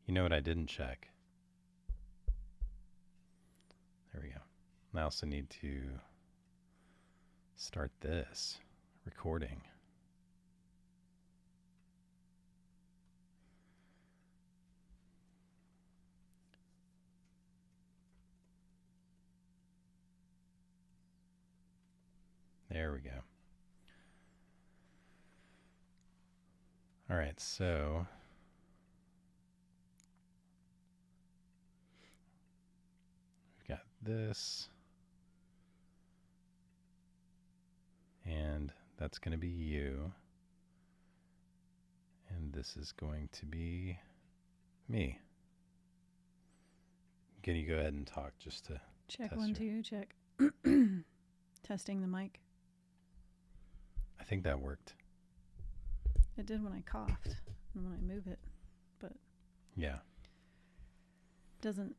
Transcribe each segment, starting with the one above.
You know what I didn't check? There we go. I also need to start this recording. There we go. All right, so we've got this, and that's going to be you, and this is going to be me. Can you go ahead and talk just to check test 1 your- 2 check. Testing the mic. I think that worked. It did when I coughed and when I move it, but Yeah. doesn't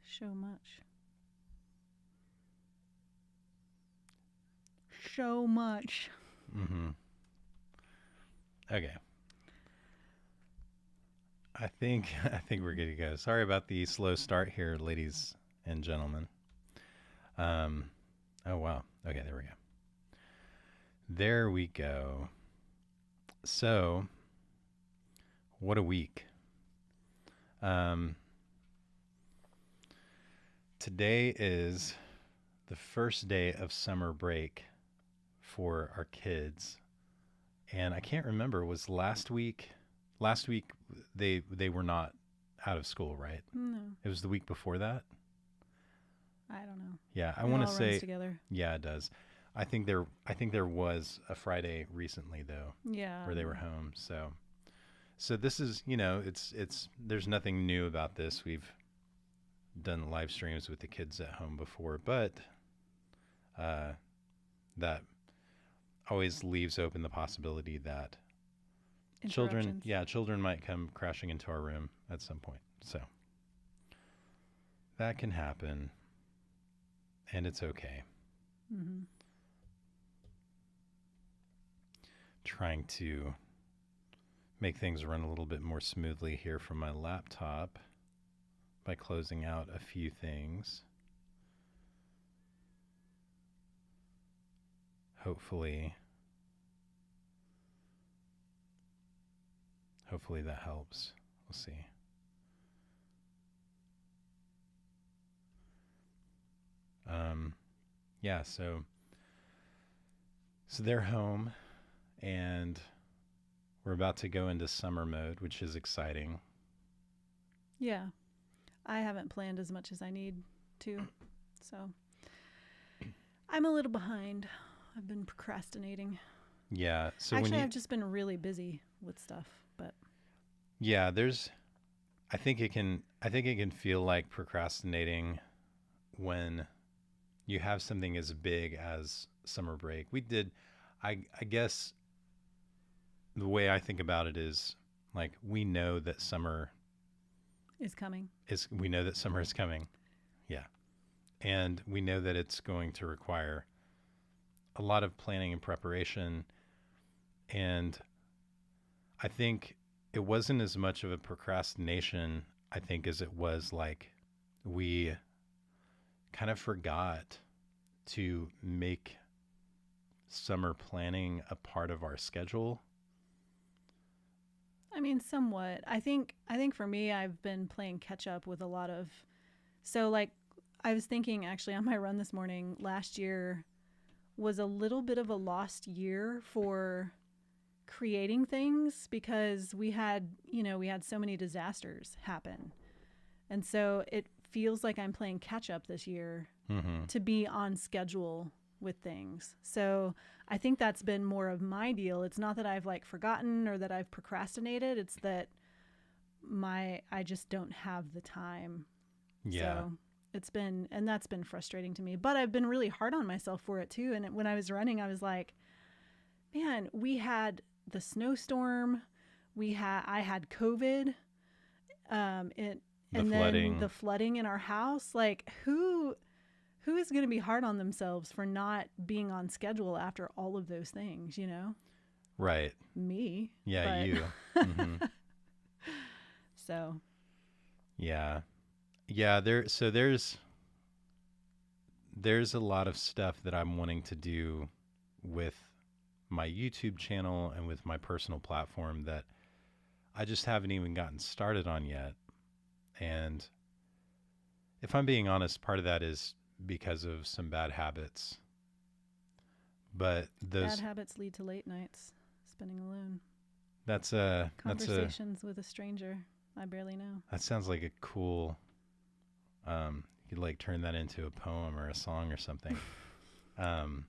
show much. Show much. Mm-hmm. Okay. I think we're good to go. Sorry about the slow start here, ladies and gentlemen. Oh wow. Okay, there we go. There we go. So, what a week. Today is the first day of summer break for our kids. And I can't remember, was last week they were not out of school, right? No, It was the week before that. I don't know. Yeah, I It want to all say runs together. yeah, it does. I think there was a Friday recently though Yeah. where they were home. So this is, it's there's nothing new about this. We've done live streams with the kids at home before, but that always leaves open the possibility that children might come crashing into our room at some point. So that can happen, and it's okay. Mm-hmm. Trying to make things run a little bit more smoothly here from my laptop by closing out a few things. Hopefully that helps. We'll see. Yeah, so they're home and we're about to go into summer mode, which is exciting. Yeah. I haven't planned as much as I need to, so I'm a little behind. I've been procrastinating. Yeah, so Actually, I've just been really busy with stuff, but yeah, I think it can feel like procrastinating when you have something as big as summer break. I guess the way I think about it is like we know that summer is coming. We know that summer is coming. Yeah. And we know that it's going to require a lot of planning and preparation. And I think it wasn't as much of a procrastination, I think, as it was like we kind of forgot to make summer planning a part of our schedule. I mean, somewhat. I think for me, I've been playing catch up with a lot of, so like I was thinking actually on my run this morning, last year was a little bit of a lost year for creating things because we had so many disasters happen. And so it feels like I'm playing catch up this year to be on schedule with things. So I think that's been more of my deal. It's not that I've like forgotten or that I've procrastinated. It's that I just don't have the time. Yeah. So that's been frustrating to me, but I've been really hard on myself for it too. And when I was running, I was like, man, we had the snowstorm. I had COVID. Then the flooding in our house. Like who is going to be hard on themselves for not being on schedule after all of those things, Right. Me. Yeah, but you. Mm-hmm. So Yeah. Yeah, there's a lot of stuff that I'm wanting to do with my YouTube channel and with my personal platform that I just haven't even gotten started on yet. And if I'm being honest, part of that is because of some bad habits. But bad those habits lead to late nights, spending alone, that's a conversations with a stranger I barely know. that sounds like a cool you could like turn that into a poem or a song or something. Um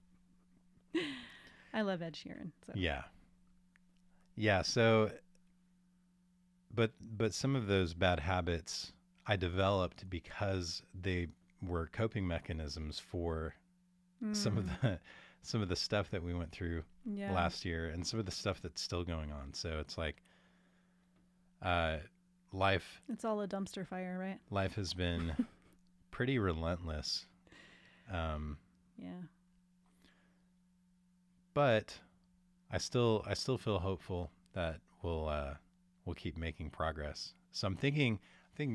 I love Ed Sheeran. So yeah. Yeah, so but some of those bad habits I developed because they were coping mechanisms for some of the some of the stuff that we went through yeah, last year and some of the stuff that's still going on. So it's like uh life it's all a dumpster fire, right? life has been pretty relentless. Um Yeah. but I still feel hopeful that we'll keep making progress. So I'm thinking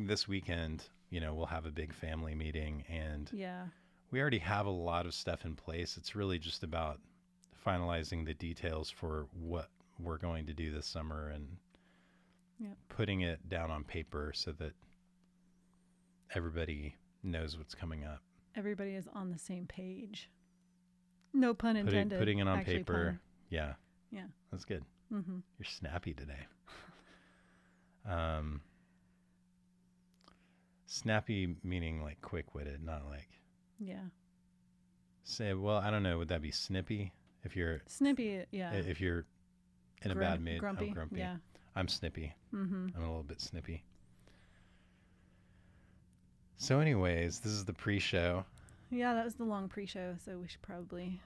this weekend, we'll have a big family meeting, and Yeah. we already have a lot of stuff in place. It's really just about finalizing the details for what we're going to do this summer and Yeah. putting it down on paper so that everybody knows what's coming up. Everybody is on the same page. No pun intended. Putting it on Actually, paper. pun. Yeah. Yeah. That's good. Mm-hmm. You're snappy today. Snappy meaning like quick-witted, not like Yeah. say. Well, I don't know. Would that be snippy if you're Snippy. Yeah. if you're in a bad mood? Grumpy. I'm grumpy. Yeah. I'm snippy. Mm-hmm. I'm a little bit snippy. So, anyways, this is the pre-show. Yeah, that was the long pre-show, so we should probably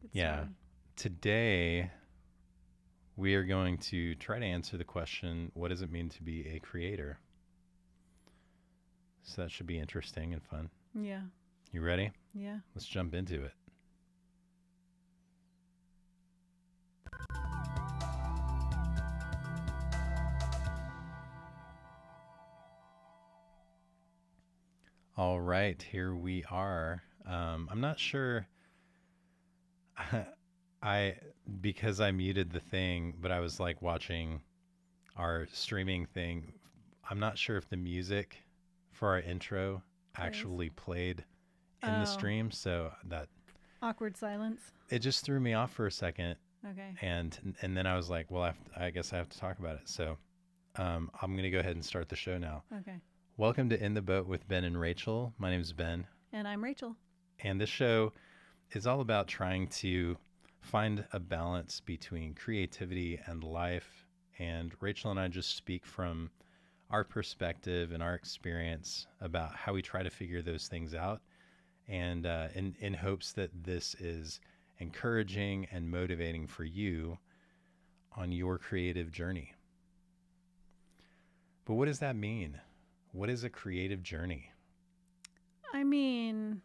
get Yeah. started. Today, we are going to try to answer the question, what does it mean to be a creator? So that should be interesting and fun. Yeah. You ready? Yeah. Let's jump into it. All right, here we are. I'm not sure. I because I muted the thing, but I was like watching our streaming thing. I'm not sure if the music for our intro actually played in the stream, so that awkward silence. it just threw me off for a second, Okay. and then I was like, well, I guess I have to talk about it. So I'm gonna go ahead and start the show now. Okay. Welcome to In the Boat with Ben and Rachel. My name is Ben. And I'm Rachel. And this show is all about trying to find a balance between creativity and life. And Rachel and I just speak from our perspective and our experience about how we try to figure those things out. And in hopes that this is encouraging and motivating for you on your creative journey. But what does that mean? What is a creative journey? I mean,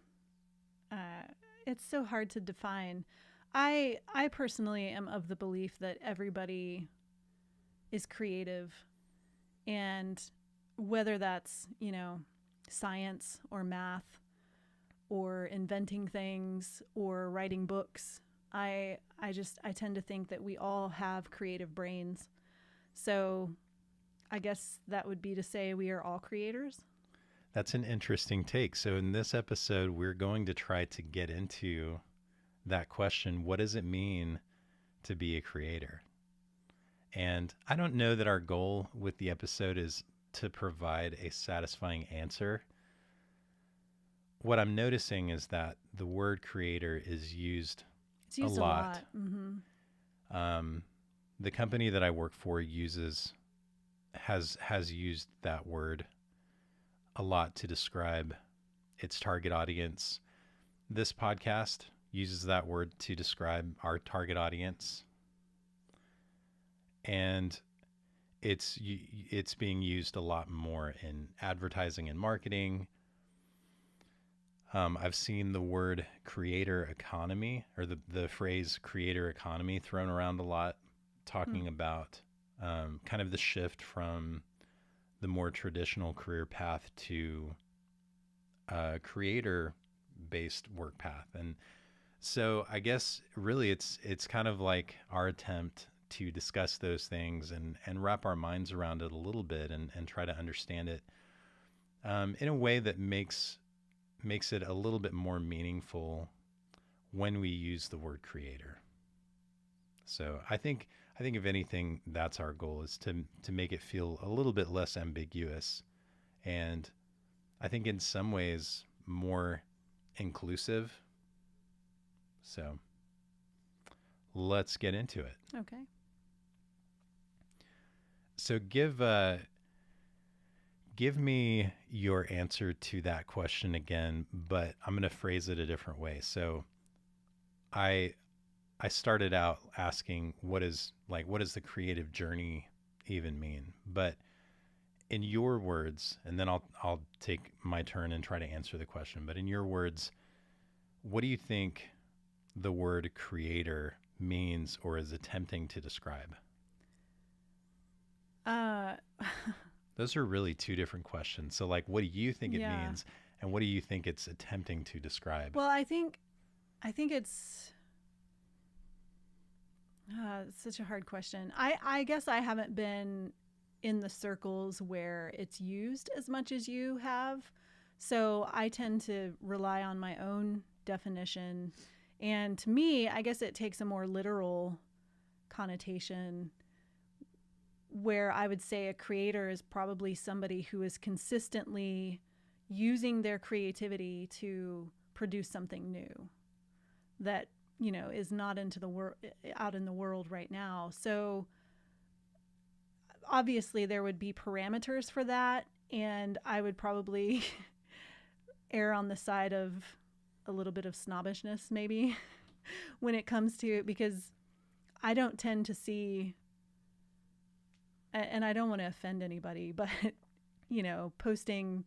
it's so hard to define. I personally am of the belief that everybody is creative, and whether that's, science or math or inventing things or writing books, I tend to think that we all have creative brains. So I guess that would be to say we are all creators. That's an interesting take. So in this episode, we're going to try to get into that question. What does it mean to be a creator? And I don't know that our goal with the episode is to provide a satisfying answer. What I'm noticing is that the word creator is used, It's used a lot. Mm-hmm. The company that I work for has used that word a lot to describe its target audience. This podcast uses that word to describe our target audience, and it's being used a lot more in advertising and marketing. I've seen the word creator economy, or the phrase creator economy thrown around a lot, talking about kind of the shift from the more traditional career path to a creator based work path. And so I guess really it's kind of like our attempt to discuss those things and wrap our minds around it a little bit and try to understand it in a way that makes it a little bit more meaningful when we use the word creator. So I think if anything, that's our goal, is to make it feel a little bit less ambiguous, and I think in some ways more inclusive. So let's get into it. Okay. So give me your answer to that question again, but I'm going to phrase it a different way. So I I started out asking what does the creative journey even mean? But in your words, and then I'll take my turn and try to answer the question, but in your words, what do you think the word creator means or is attempting to describe? Uh, Those are really two different questions. So like what do you think it yeah. means and what do you think it's attempting to describe? Well, I think it's such a hard question. I guess I haven't been in the circles where it's used as much as you have. So I tend to rely on my own definition. And to me, I guess it takes a more literal connotation where I would say a creator is probably somebody who is consistently using their creativity to produce something new that, is not into the world out in the world right now. So obviously there would be parameters for that, and I would probably err on the side of a little bit of snobbishness maybe when it comes to it, because I don't tend to see, and I don't want to offend anybody, but posting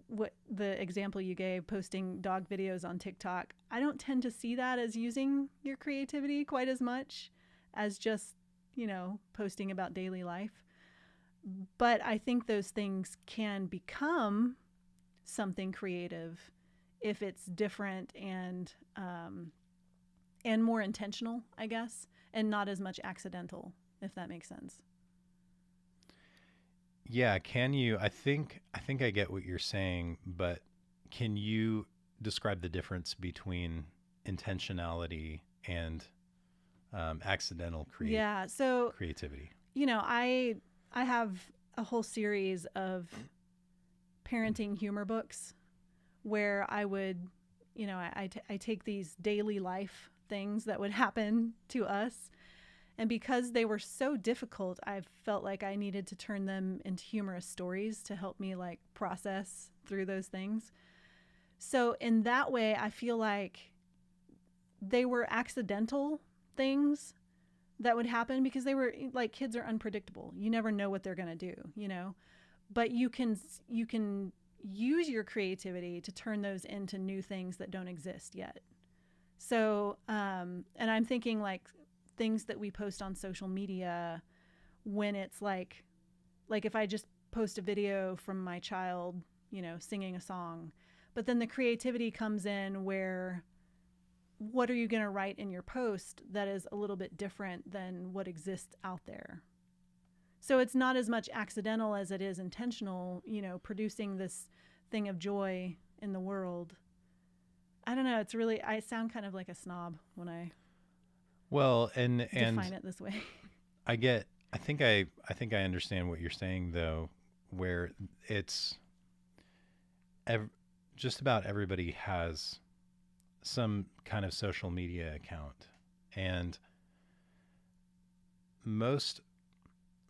what the example you gave, posting dog videos on TikTok, I don't tend to see that as using your creativity quite as much as just, posting about daily life. But I think those things can become something creative if it's different and more intentional, I guess, and not as much accidental, if that makes sense. Yeah, can you I think I get what you're saying, but can you describe the difference between intentionality and accidental Yeah. So, creativity? I have a whole series of parenting humor books where I would, I take these daily life things that would happen to us. And because they were so difficult, I felt like I needed to turn them into humorous stories to help me like process through those things. So in that way, I feel like they were accidental things that would happen because they were like, kids are unpredictable. You never know what they're going to do. But you can use your creativity to turn those into new things that don't exist yet. So, and I'm thinking like things that we post on social media, when it's like if I just post a video from my child, singing a song, but then the creativity comes in where what are you going to write in your post that is a little bit different than what exists out there? So it's not as much accidental as it is intentional, producing this thing of joy in the world. I don't know. I sound kind of like a snob when I Well, and define it this way. I get I think I understand what you're saying though, where it's ev- just about everybody has some kind of social media account, and most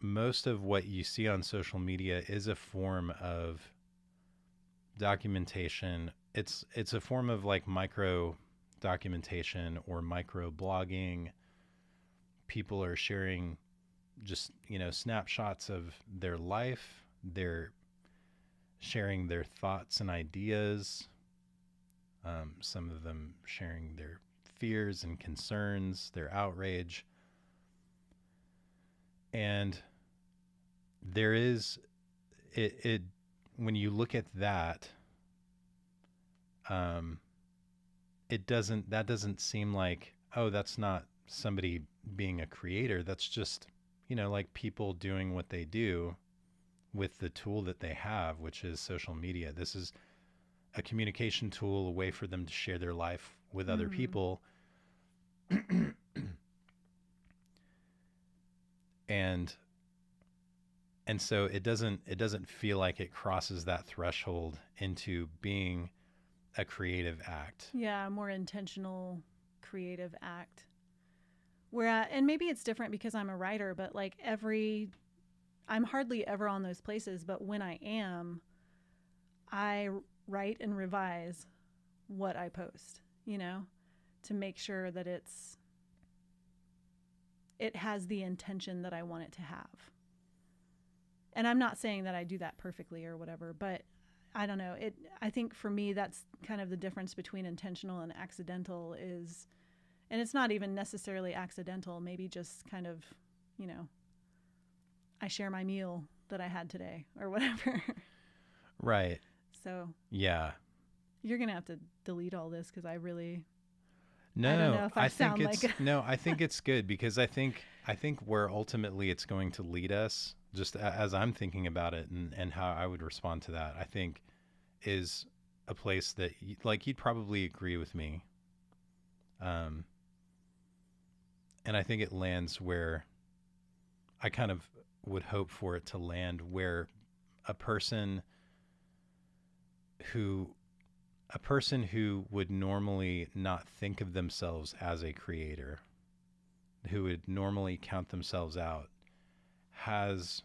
most of what you see on social media is a form of documentation. It's a form of like micro documentation or micro blogging. People are sharing just, snapshots of their life. They're sharing their thoughts and ideas. Some of them sharing their fears and concerns, their outrage. And there is it when you look at that, um, that doesn't seem like, oh, that's not somebody being a creator. That's just, like people doing what they do with the tool that they have, which is social media. This is a communication tool, a way for them to share their life with other Mm. people. and and so it doesn't feel like it crosses that threshold into being a creative act. Yeah, a more intentional creative act. Where and maybe it's different because I'm a writer, but like I'm hardly ever on those places, but when I am, I write and revise what I post, to make sure that it has the intention that I want it to have. And I'm not saying that I do that perfectly or whatever, but I don't know. I think for me that's kind of the difference between intentional and accidental is, and it's not even necessarily accidental, maybe just kind of, I share my meal that I had today or whatever. Right. So Yeah. you're going to have to delete all this because I don't No, know if I think sound it's like no, I think it's good because I think where ultimately it's going to lead us, just as I'm thinking about it and how I would respond to that, I think is a place that you'd probably agree with me. Um, and I think it lands where I kind of would hope for it to land, where a person who a person who would normally not think of themselves as a creator, who would normally count themselves out, has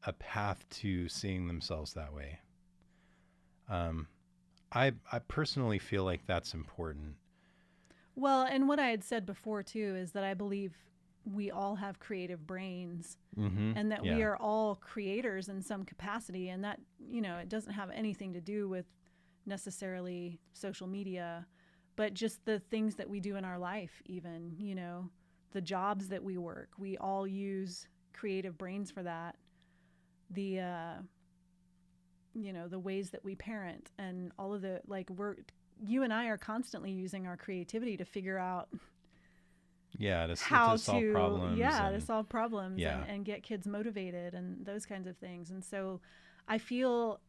a path to seeing themselves that way. Um, I personally feel like that's important. Well, and what I had said before too is that I believe we all have creative brains Mm-hmm. and that we Yeah. are all creators in some capacity, and that, it doesn't have anything to do with necessarily social media, but just the things that we do in our life, even, the jobs that we work. We all use creative brains for that. The the ways that we parent and all of the like you and I are constantly using our creativity to figure out Yeah. how To solve to problems to and solve problems yeah. and get kids motivated and those kinds of things. And so I feel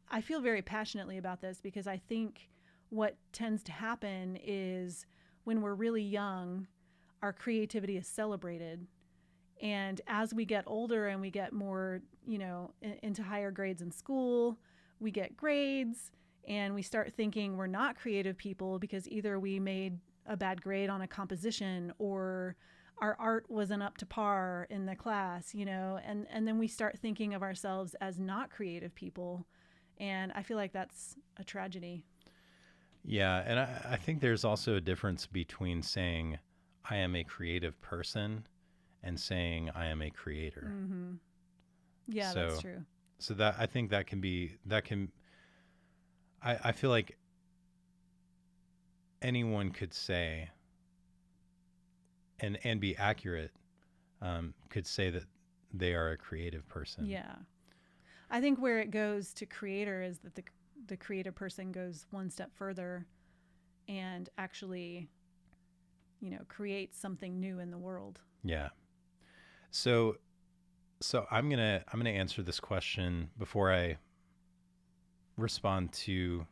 very passionately about this because I think what tends to happen is when we're really young, our creativity is celebrated. And as we get older and we get more, into higher grades in school, we get grades and we start thinking we're not creative people because either we made a bad grade on a composition or our art wasn't up to par in the class, and then we start thinking of ourselves as not creative people. And I feel like that's a tragedy. Yeah. And I think there's also a difference between saying I am a creative person and saying I am a creator. Mm-hmm. Yeah, So, that's true. so that I think I feel like anyone could say and be accurate, could say that they are a creative person. Yeah. I think where it goes to creator is that the creative person goes one step further and actually, creates something new in the world. Yeah. So I'm gonna answer this question before I respond to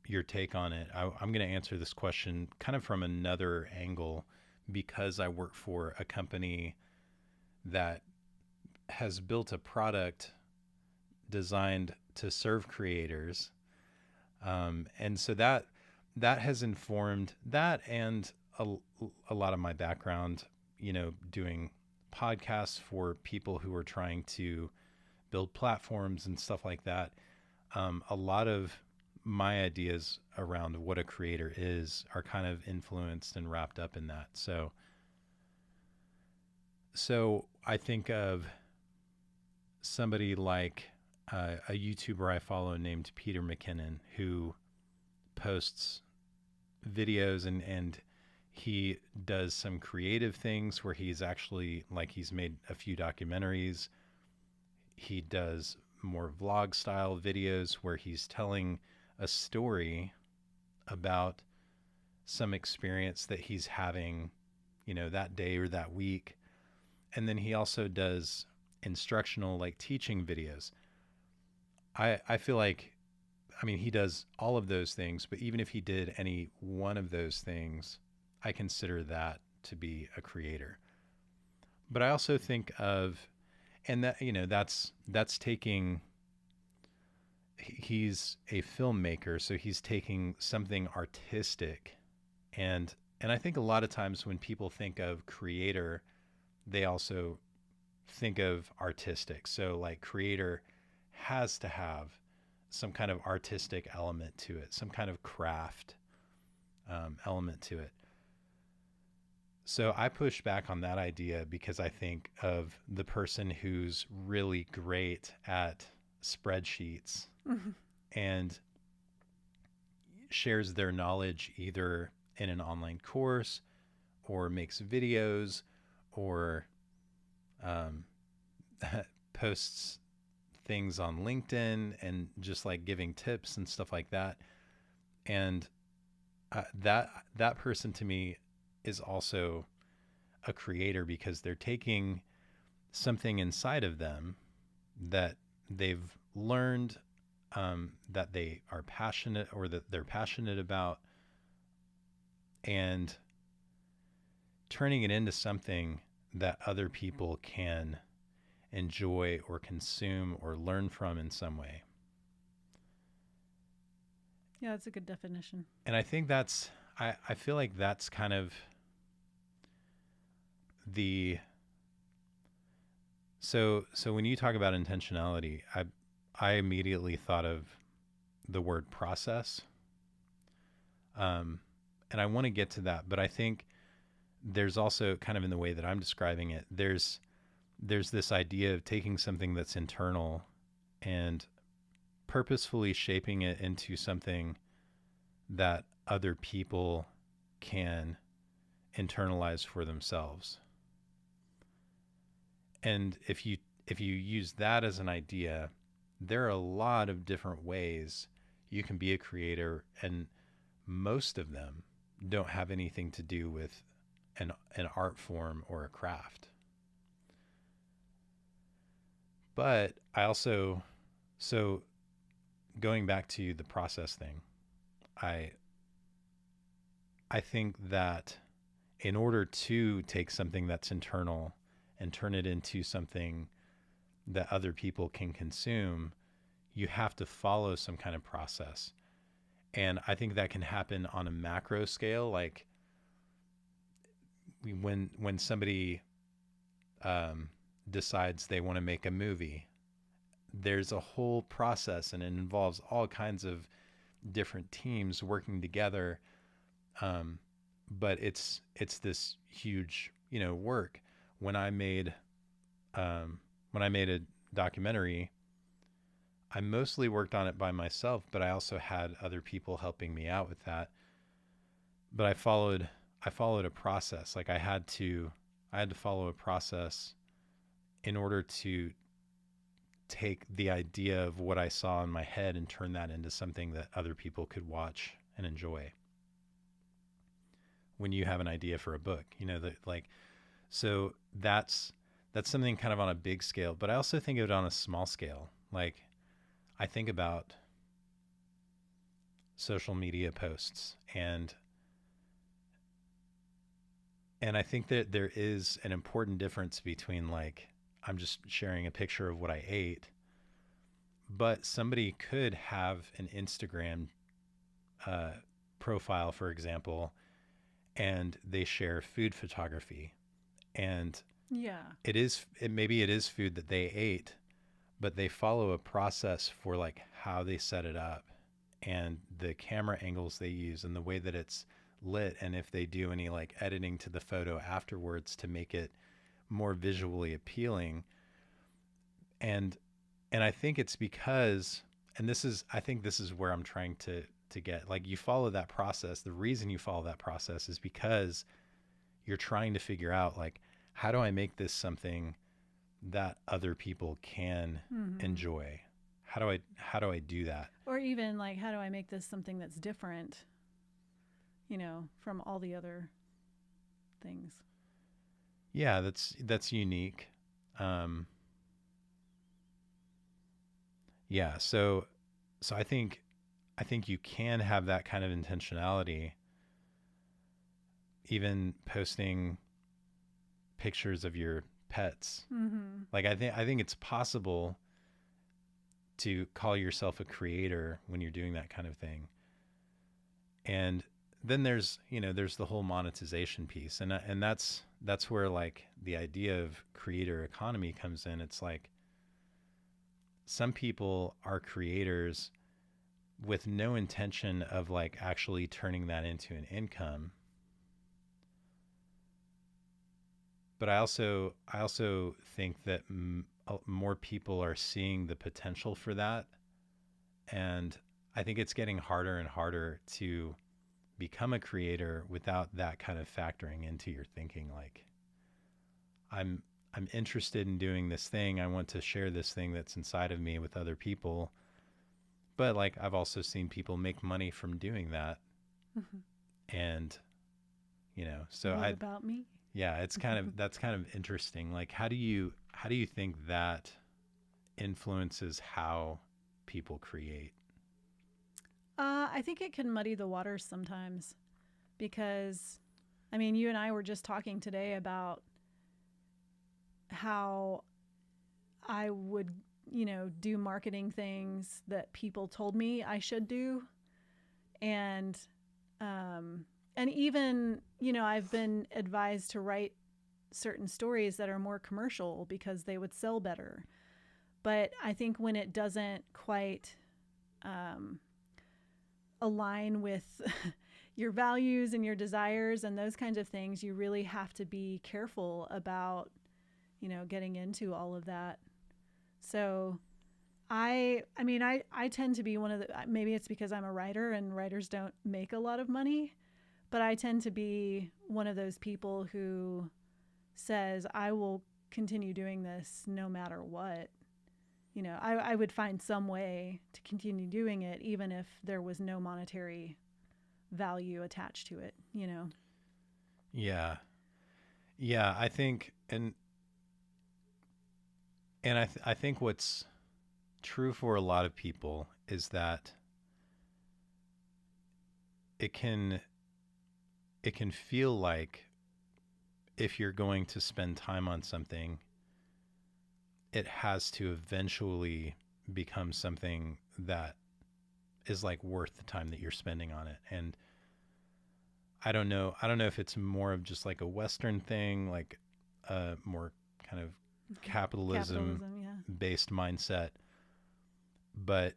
your take on it. I'm gonna answer this question kind of from another angle because I work for a company that has built a product designed to serve creators, and so that has informed that and a lot of my background, doing podcasts for people who are trying to build platforms and stuff like that. A lot of my ideas around what a creator is are kind of influenced and wrapped up in that. So I think of somebody like a YouTuber I follow named Peter McKinnon, who posts videos and He does some creative things where he's actually, like, he's made a few documentaries. He does more vlog style videos where he's telling a story about some experience that he's having, that day or that week. And then he also does instructional, like, teaching videos. I feel like, I mean, he does all of those things, but even if he did any one of those things, I consider that to be a creator. But I also think of, and that, that's taking, he's a filmmaker, so he's taking something artistic. And I think a lot of times when people think of creator, they also think of artistic. So, like, creator has to have some kind of artistic element to it, some kind of craft element to it. So I push back on that idea because I think of the person who's really great at spreadsheets Mhm. and shares their knowledge either in an online course or makes videos or um, posts things on LinkedIn and just like giving tips and stuff like that. And that person to me is also a creator because they're taking something inside of them that they've learned, that they are passionate or that they're passionate about, and turning it into something that other people can enjoy or consume or learn from in some way. Yeah, that's a good definition. And I think I feel like that's kind of the, so when you talk about intentionality, I immediately thought of the word process. And I want to get to that, but I think there's also kind of in the way that I'm describing it, there's this idea of taking something that's internal and purposefully shaping it into something that other people can internalize for themselves. And if you use that as an idea, there are a lot of different ways you can be a creator, and most of them don't have anything to do with an art form or a craft. But I also, so going back to the process thing, I I think that in order to take something that's internal and turn it into something that other people can consume, you have to follow some kind of process. And I think that can happen on a macro scale, like when somebody decides they want to make a movie, there's a whole process and it involves all kinds of different teams working together. Um, but it's this huge, work. When I made a documentary, I mostly worked on it by myself, but I also had other people helping me out with that. But I followed a process. Like I had to follow a process in order to take the idea of what I saw in my head and turn that into something that other people could watch and enjoy. When you have an idea for a book, that, like, so that's something kind of on a big scale, but I also think of it on a small scale. Like I think about social media posts and I think that there is an important difference between, like, I'm just sharing a picture of what I ate, but somebody could have an Instagram profile, for example, and they share food photography, and Yeah. maybe it is food that they ate, but they follow a process for like how they set it up and the camera angles they use and the way that it's lit, and if they do any like editing to the photo afterwards to make it more visually appealing. And I think it's because, and I think this is where I'm trying to to get, like, you follow that process. The reason you follow that process is because you're trying to figure out, like, how do I make this something that other people can enjoy? How do I do that? Or even like, how do I make this something that's different, from all the other things? Yeah, that's unique. Yeah, so I think you can have that kind of intentionality, even posting pictures of your pets. Like, I think it's possible to call yourself a creator when you're doing that kind of thing. And then there's the whole monetization piece, and that's where, like, the idea of creator economy comes in. It's like some people are creators with no intention of, like, actually turning that into an income. But I also think that more people are seeing the potential for that, and I think it's getting harder and harder to become a creator without that kind of factoring into your thinking. Like, I'm I'm interested in doing this thing. I want to share this thing that's inside of me with other people. But, like, I've also seen people make money from doing that. Mhm. And, so What about me? yeah, that's kind of interesting. Like, how do you think that influences how people create? I think it can muddy the waters sometimes because, I mean, you and I were just talking today about how I would, do marketing things that people told me I should do. And, and even, I've been advised to write certain stories that are more commercial because they would sell better. But I think when it doesn't quite, align with your values and your desires and those kinds of things, you really have to be careful about, getting into all of that. So I tend to be one of the, maybe it's because I'm a writer and writers don't make a lot of money, but I tend to be one of those people who says, I will continue doing this no matter what. I would find some way to continue doing it, even if there was no monetary value attached to it. Yeah. Yeah, I think, and I think what's true for a lot of people is that it can it can feel like, if you're going to spend time on something, it has to eventually become something that is, like, worth the time that you're spending on it. And I don't know if it's more of just like a Western thing, like a more kind of capitalism Yeah. based mindset, but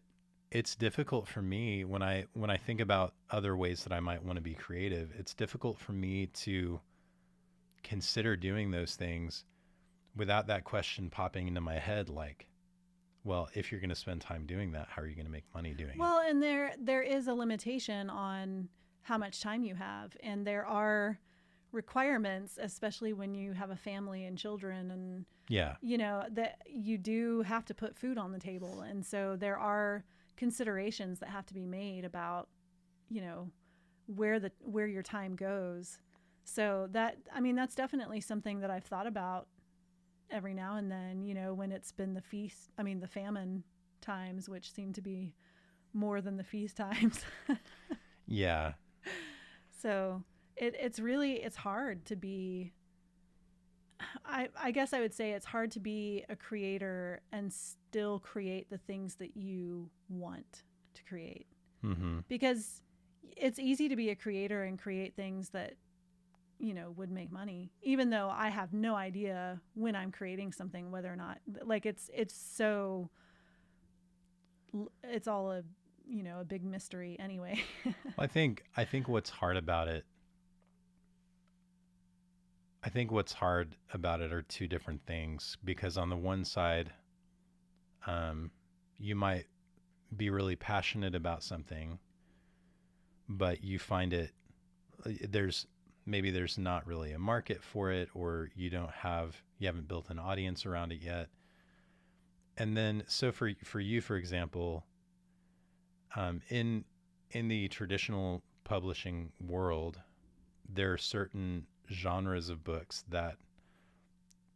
it's difficult for me when I think about other ways that I might want to be creative. It's difficult for me to consider doing those things without that question popping into my head, like, well, if you're going to spend time doing that, how are you going to make money doing it? Well, and there is a limitation on how much time you have, and there are requirements, especially when you have a family and children, and Yeah. that you do have to put food on the table, and so there are considerations that have to be made about where your time goes. So that's definitely something that I've thought about every now and then, when it's been the famine times, which seem to be more than the feast times. Yeah. So it's hard to be, I guess I would say it's hard to be a creator and still create the things that you want to create. Mm-hmm. Because it's easy to be a creator and create things that, would make money, even though I have no idea when I'm creating something, whether or not, like, it's all a big mystery anyway. I think what's hard about it, are two different things, because on the one side, you might be really passionate about something, but you find it, there's there's not really a market for it, or you haven't built an audience around it yet. And then, so for you, for example, in the traditional publishing world, there are certain genres of books that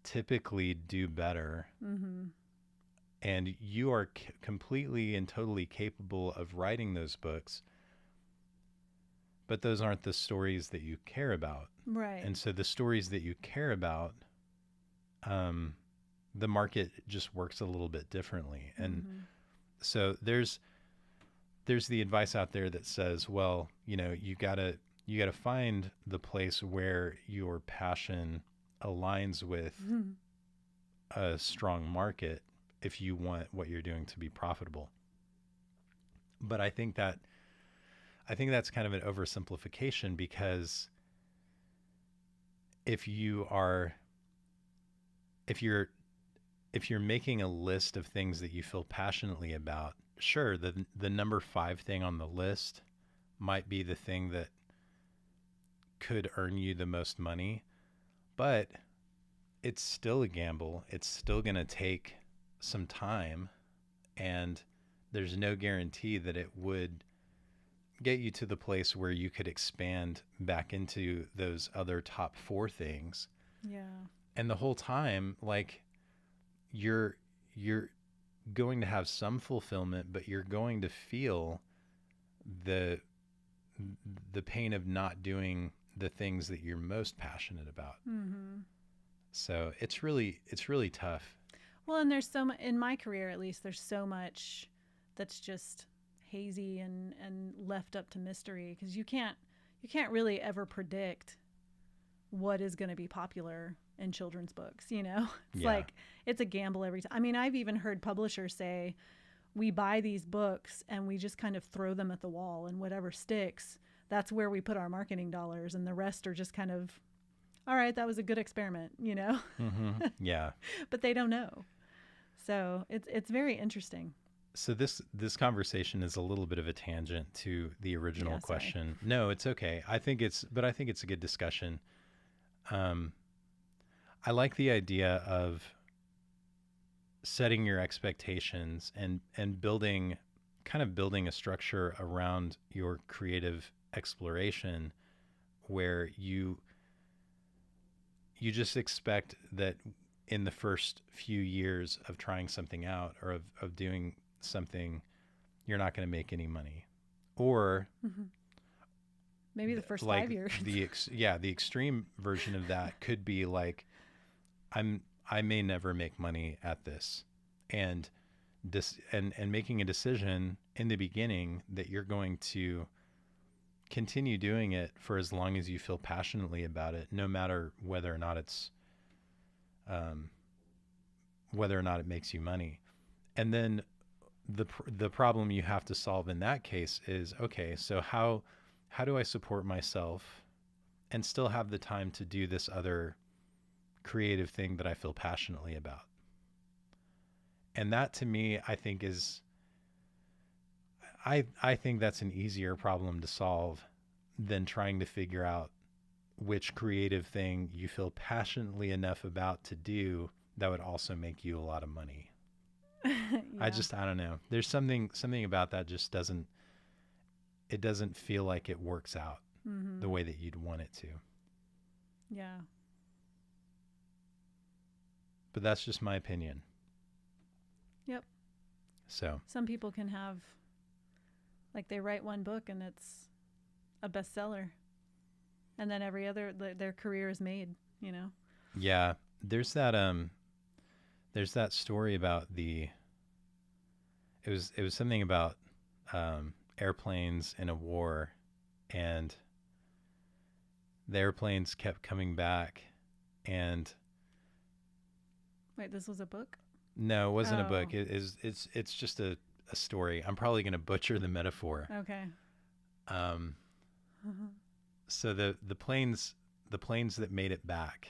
typically do better, Mm-hmm. and you are completely and totally capable of writing those books, but those aren't the stories that you care about. Right. And so the stories that you care about, the market just works a little bit differently. And Mm-hmm. so there's the advice out there that says, well, you gotta find the place where your passion aligns with Mm-hmm. a strong market if you want what you're doing to be profitable. But I think that's kind of an oversimplification, because if you're making a list of things that you feel passionately about, sure, the number 5 thing on the list might be the thing that could earn you the most money, but it's still a gamble. It's still going to take some time, and there's no guarantee that it would get you to the place where you could expand back into those other top 4 things. Yeah. And the whole time, like, you're going to have some fulfillment, but you're going to feel the pain of not doing the things that you're most passionate about. Mm-hmm. So it's really tough. Well, and there's so much in my career, at least. There's so much that's just hazy and left up to mystery, because you can't really ever predict what is going to be popular in children's books. It's like it's a gamble every time. I mean, I've even heard publishers say, we buy these books and we just kind of throw them at the wall, and whatever sticks, that's where we put our marketing dollars, and the rest are just kind of, all right, that was a good experiment, Mm-hmm. Yeah. But they don't know. So it's very interesting. So this conversation is a little bit of a tangent to the original Yeah, sorry. question. No, it's okay. I think it's a good discussion. I like the idea of setting your expectations and building a structure around your creative exploration, where you just expect that in the first few years of trying something out, or of doing something, you're not going to make any money. Or Mm-hmm. Maybe the first like 5 years. the extreme version of that could be like, I may never make money at this, and making a decision in the beginning that you're going to continue doing it for as long as you feel passionately about it, no matter whether or not it makes you money. And then the problem you have to solve in that case is, okay, so how do I support myself and still have the time to do this other creative thing that I feel passionately about? And that, to me, I think I think that's an easier problem to solve than trying to figure out which creative thing you feel passionately enough about to do that would also make you a lot of money. Yeah. I don't know. There's something about that just doesn't feel like it works out Mm-hmm. the way that you'd want it to. Yeah. But that's just my opinion. Yep. So Some people can have, like, they write one book and it's a bestseller, and then every other their career is made. yeah, there's that story about it was something about airplanes in a war, and the airplanes kept coming back, and Wait, this was a book? no, it wasn't a Oh. book. It's just a story. I'm probably going to butcher the metaphor. Okay. So the planes that made it back,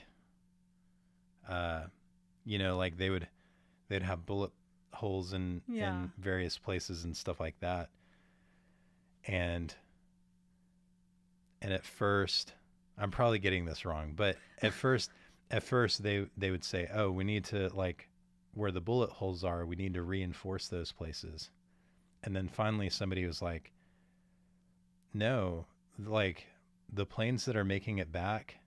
like they'd have bullet holes in Yeah. various places and stuff like that. And And at first, I'm probably getting this wrong, but at first they would say, "Oh, we need to, like, where the bullet holes are, we need to reinforce those places." And then finally somebody was like, "No, like the planes that are making it back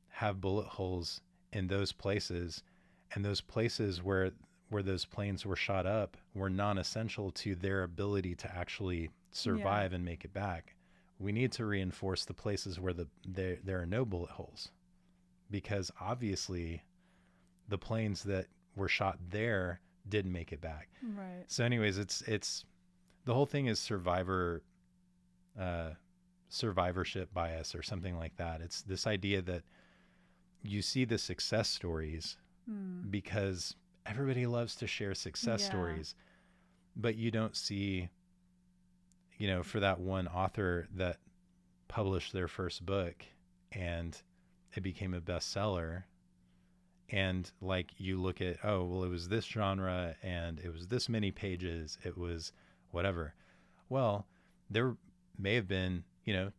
have bullet holes in those places, and those places where those planes were shot up were non-essential to their ability to actually survive and make it back. We need to reinforce the places where there are no bullet holes, because obviously the planes that were shot there didn't make it back." Right. So anyways, it's the whole thing is survivorship bias or something like that. It's this idea that you see the success stories because everybody loves to share success stories, but you don't see, for that one author that published their first book and it became a bestseller, and like you look at, oh, well, it was this genre and it was this many pages, it was whatever. Well, there may have been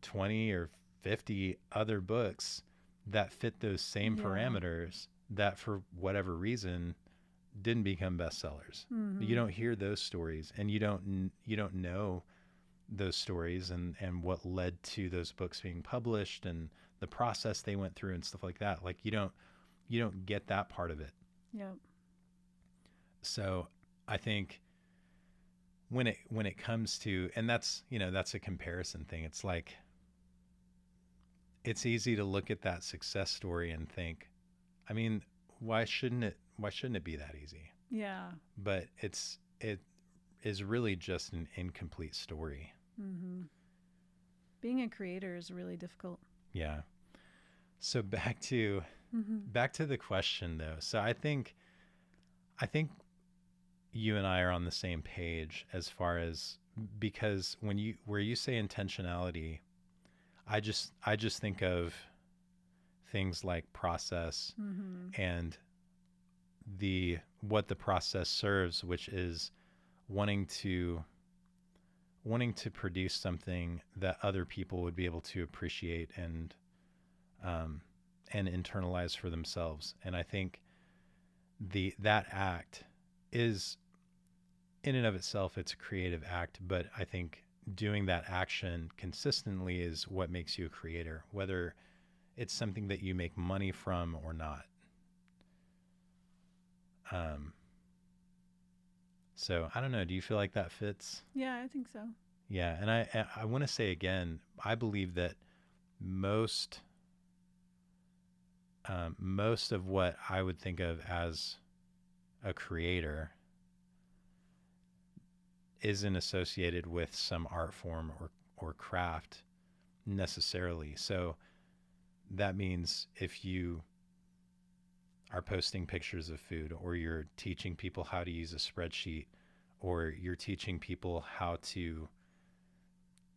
20 or 50 other books that fit those same parameters that for whatever reason didn't become bestsellers. You don't hear those stories, and you don't know those stories and what led to those books being published and the process they went through and stuff like that. Like you don't get that part of it. Yep. So I think when it comes to, and that's a comparison thing. It's like, it's easy to look at that success story and think, I mean, why shouldn't it be that easy? Yeah. But it is really just an incomplete story. Being a creator is really difficult. Yeah. So back to the question though. So I think you and I are on the same page as far as, because where you say intentionality, I just think of things like process and what the process serves, which is wanting to produce something that other people would be able to appreciate and internalize for themselves. And I think that act is, in and of itself, it's a creative act, but I think doing that action consistently is what makes you a creator, whether it's something that you make money from or not. So I don't know. Do you feel like that fits? Yeah, I think so. Yeah. And I want to say again, I believe that most of what I would think of as a creator isn't associated with some art form or craft necessarily. So that means if you are posting pictures of food, or you're teaching people how to use a spreadsheet, or you're teaching people how to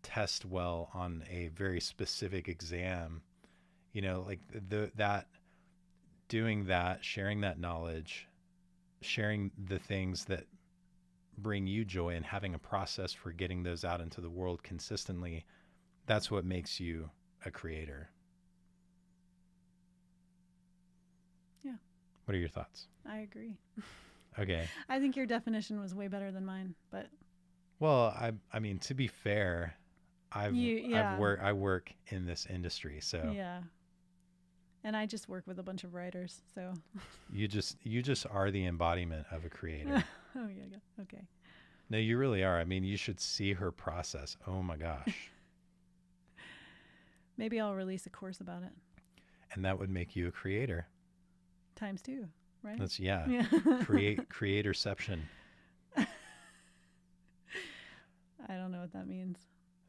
test well on a very specific exam, like doing that, sharing that knowledge, sharing the things that bring you joy, and having a process for getting those out into the world consistently, that's what makes you a creator. Yeah. What are your thoughts? I agree. Okay. I think your definition was way better than mine, but. Well, I mean, to be fair, I work in this industry, so. Yeah. And I just work with a bunch of writers, so. You just are the embodiment of a creator. Oh yeah. Okay. No, you really are. I mean, you should see her process. Oh my gosh. Maybe I'll release a course about it. And that would make you a creator. ×2, right? That's creatorception. I don't know what that means.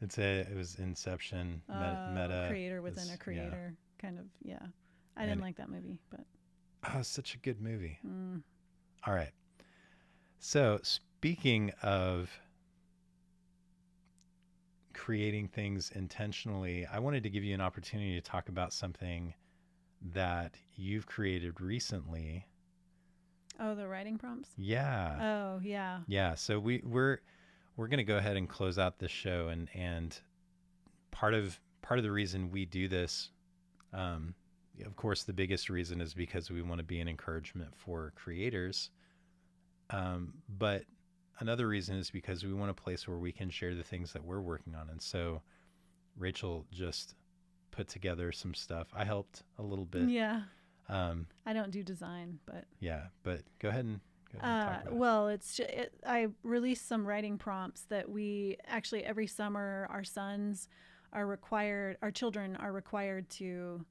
It was Inception, meta. Creator within a creator, kind of, yeah. I didn't like that movie, but. Oh, it's such a good movie. All right. So speaking of creating things intentionally, I wanted to give you an opportunity to talk about something that you've created recently. Oh, the writing prompts? Yeah. Oh, yeah. Yeah. So we're going to go ahead and close out this show, and part of part of the reason we do this, of course, the biggest reason is because we want to be an encouragement for creators. But another reason is because we want a place where we can share the things that we're working on. And so Rachel just put together some stuff. I helped a little bit. Yeah. Um, I don't do design, but yeah, but go ahead and talk about it. well, I released some writing prompts that we actually every summer our children are required to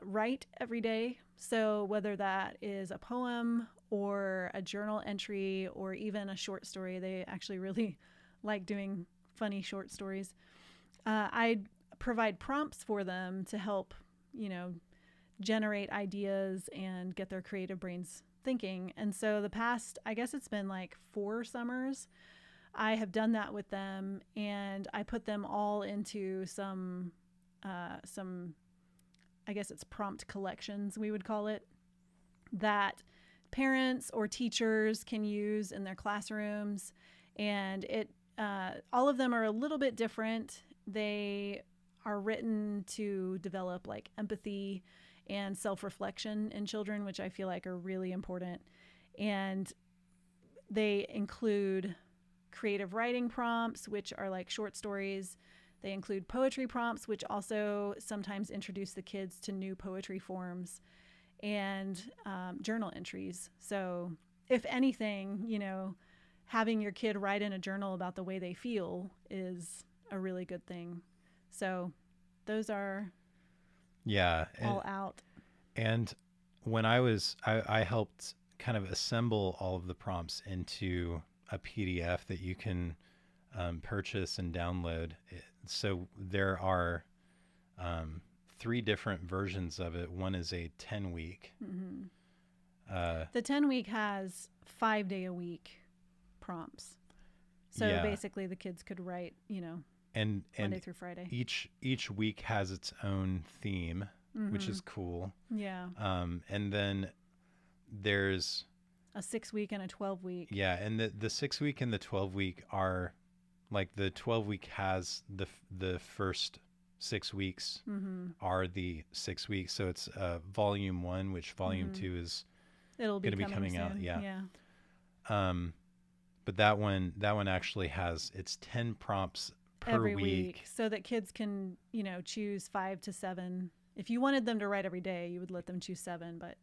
write every day. So whether that is a poem or a journal entry or even a short story, they actually really like doing funny short stories. I provide prompts for them to help, generate ideas and get their creative brains thinking. And so the past, I guess it's been like 4 summers, I have done that with them, and I put them all into some, I guess it's prompt collections, we would call it, that parents or teachers can use in their classrooms. And all of them are a little bit different. They are written to develop like empathy and self-reflection in children, which I feel like are really important. And they include creative writing prompts, which are like short stories. They include poetry prompts, which also sometimes introduce the kids to new poetry forms, and journal entries. So if anything, having your kid write in a journal about the way they feel is a really good thing. So those are all out. And when I helped kind of assemble all of the prompts into a PDF that you can purchase and download. So there are 3 different versions of it. One is a 10-week. Mm-hmm. The 10-week has 5-day-a-week prompts. So basically the kids could write, and Monday through Friday. Each week has its own theme, mm-hmm. which is cool. Yeah. And then there's a 6-week and a 12-week. Yeah, and the 6-week and the 12-week are like, the 12-week has the first 6 weeks mm-hmm. are the 6 weeks. So it's volume 1, which volume mm-hmm. 2 is going to be coming out. Yeah. But that one actually has, it's 10 prompts per every week, so that kids can, choose 5 to 7. If you wanted them to write every day, you would let them choose 7, but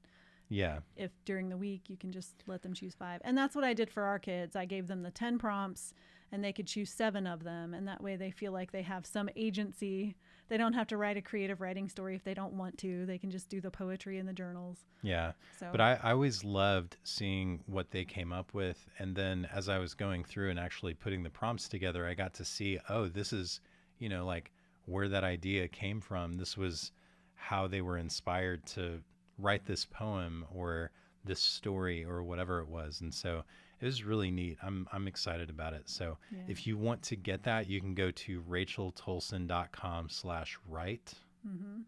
yeah, if during the week, you can just let them choose 5. And that's what I did for our kids. I gave them the 10 prompts, and they could choose 7 of them, and that way they feel like they have some agency. They don't have to write a creative writing story if they don't want to. They can just do the poetry in the journals. Yeah. So. But I always loved seeing what they came up with. And then as I was going through and actually putting the prompts together, I got to see, oh, this is, like where that idea came from. This was how they were inspired to write this poem or this story or whatever it was. And so it was really neat. I'm excited about it. So if you want to get that, you can go to racheltolson.com/write. Mm-hmm.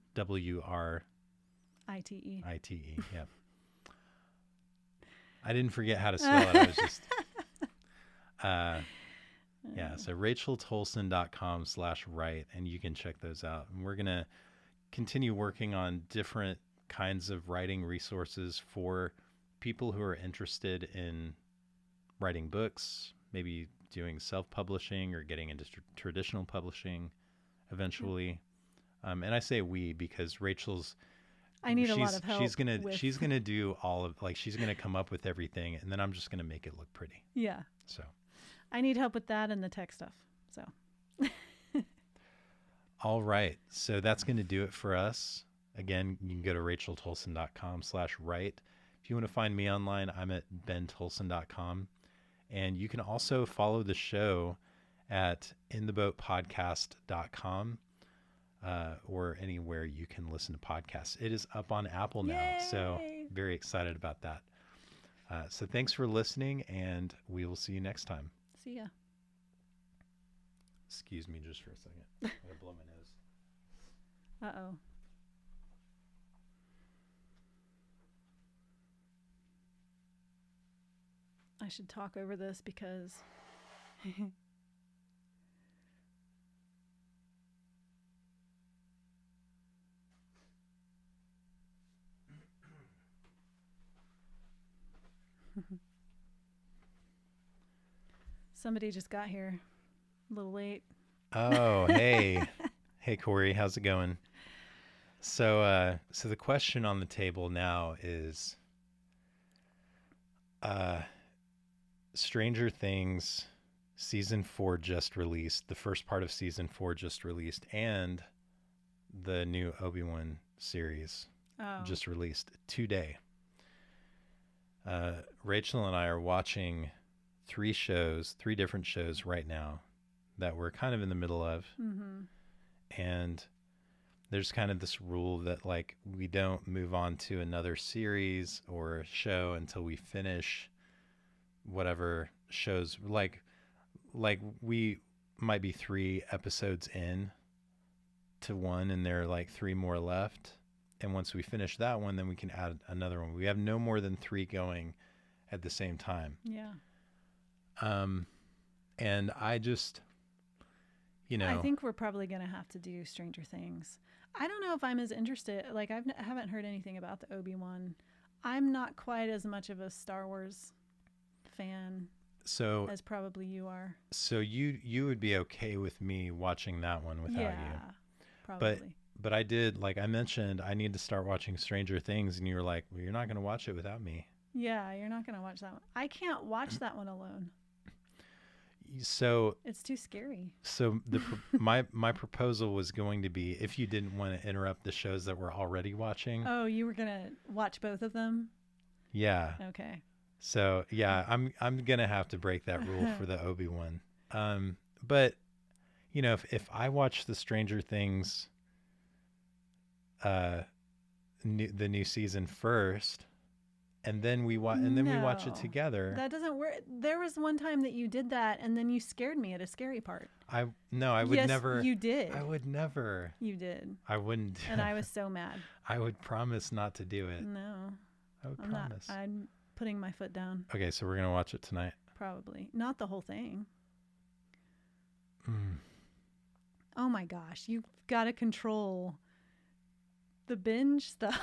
WRITE. Yeah. I didn't forget how to spell it. I was just, so racheltolson.com/write, and you can check those out. And we're going to continue working on different kinds of writing resources for people who are interested in writing books, maybe doing self-publishing or getting into traditional publishing eventually. And I say we because Rachel's, I need a lot of help. She's gonna do all of, like, she's gonna come up with everything, and then I'm just gonna make it look pretty. Yeah. So I need help with that and the tech stuff. So all right. So that's gonna do it for us. Again, you can go to racheltolson.com/write. If you want to find me online, I'm at bentolson.com. And you can also follow the show at intheboatpodcast.com or anywhere you can listen to podcasts. It is up on Apple now. Yay! So very excited about that. So thanks for listening, and we will see you next time. See ya. Excuse me just for a second. I'm going to blow my nose. Uh-oh. I should talk over this because Somebody just got here a little late. Oh, hey. Hey, Corey, how's it going? So the question on the table now is uh, Stranger Things season 4 just released, the first part of season 4 just released, and the new Obi-Wan series just released today. Rachel and I are watching three different shows right now that we're kind of in the middle of. Mm-hmm. And there's kind of this rule that like we don't move on to another series or show until we finish whatever shows, like we might be 3 episodes in to one and there are like 3 more left, and once we finish that one then we can add another one. We have no more than 3 going at the same time. Yeah. And I just, I think we're probably going to have to do Stranger Things. I don't know if I'm as interested. Like, I haven't heard anything about the Obi-Wan. I'm not quite as much of a Star Wars fan as probably you are. So you would be okay with me watching that one without you? Probably. But I did, like I mentioned, I need to start watching Stranger Things, and you were like, well, you're not going to watch it without me. Yeah, you're not going to watch that one. I can't watch that one alone. So it's too scary. So my proposal was going to be, if you didn't want to interrupt the shows that we're already watching. Oh, you were going to watch both of them? Yeah. Okay. So yeah, I'm going to have to break that rule for the Obi-Wan. But if I watch the Stranger Things the new season first, and then we watch it together. That doesn't work. There was one time that you did that, and then you scared me at a scary part. I would never. Yes, you did. I would never. You did. I wouldn't. And I was so mad. I would promise not to do it. No. I would promise. I'm putting my foot down. Okay, so we're gonna watch it tonight. Probably not the whole thing. Mm. Oh my gosh, you've got to control the binge stuff.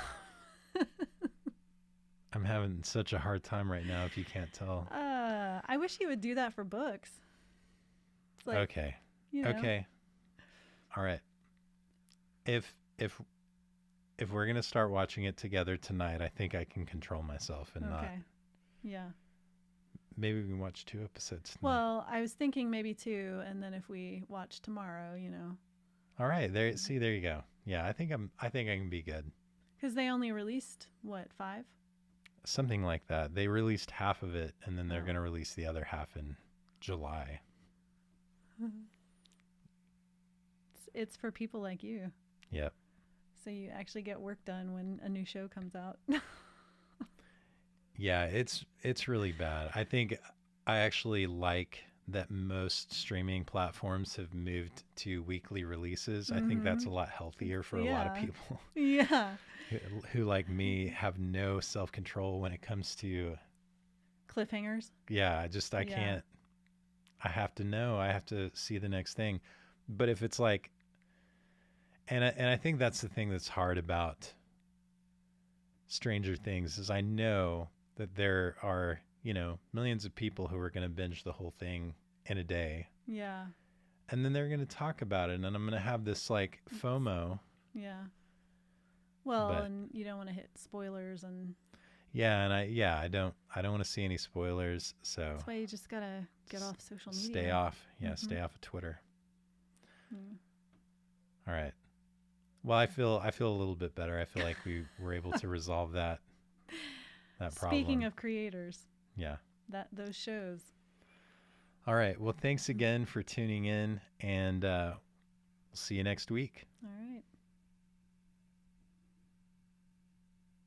I'm having such a hard time right now, if you can't tell. I wish you would do that for books. It's like, okay. Okay. All right. If we're going to start watching it together tonight, I think I can control myself and not. Yeah. Maybe we can watch 2 episodes tonight. Well, I was thinking maybe 2, and then if we watch tomorrow, All right. There you go. Yeah, I think I can be good. Cuz they only released 5? Something like that. They released half of it, and then they're going to release the other half in July. It's for people like you. Yep. So you actually get work done when a new show comes out. Yeah, it's really bad. I think I actually like that most streaming platforms have moved to weekly releases. I think that's a lot healthier for a lot of people. Yeah. Who like me have no self-control when it comes to cliffhangers. Yeah, I can't. I have to know. I have to see the next thing. But if it's like, and I think that's the thing that's hard about Stranger Things is I know that there are, millions of people who are going to binge the whole thing in a day. Yeah. And then they're going to talk about it, and I'm going to have this like FOMO. Yeah. Well, and you don't want to hit spoilers and. Yeah, and I don't want to see any spoilers, so. That's why you just gotta get off social media. Stay off, stay off of Twitter. All right. Well, I feel a little bit better. I feel like we were able to resolve that problem. Speaking of creators. Yeah. Those shows. All right. Well, thanks again for tuning in, and we'll see you next week. All right.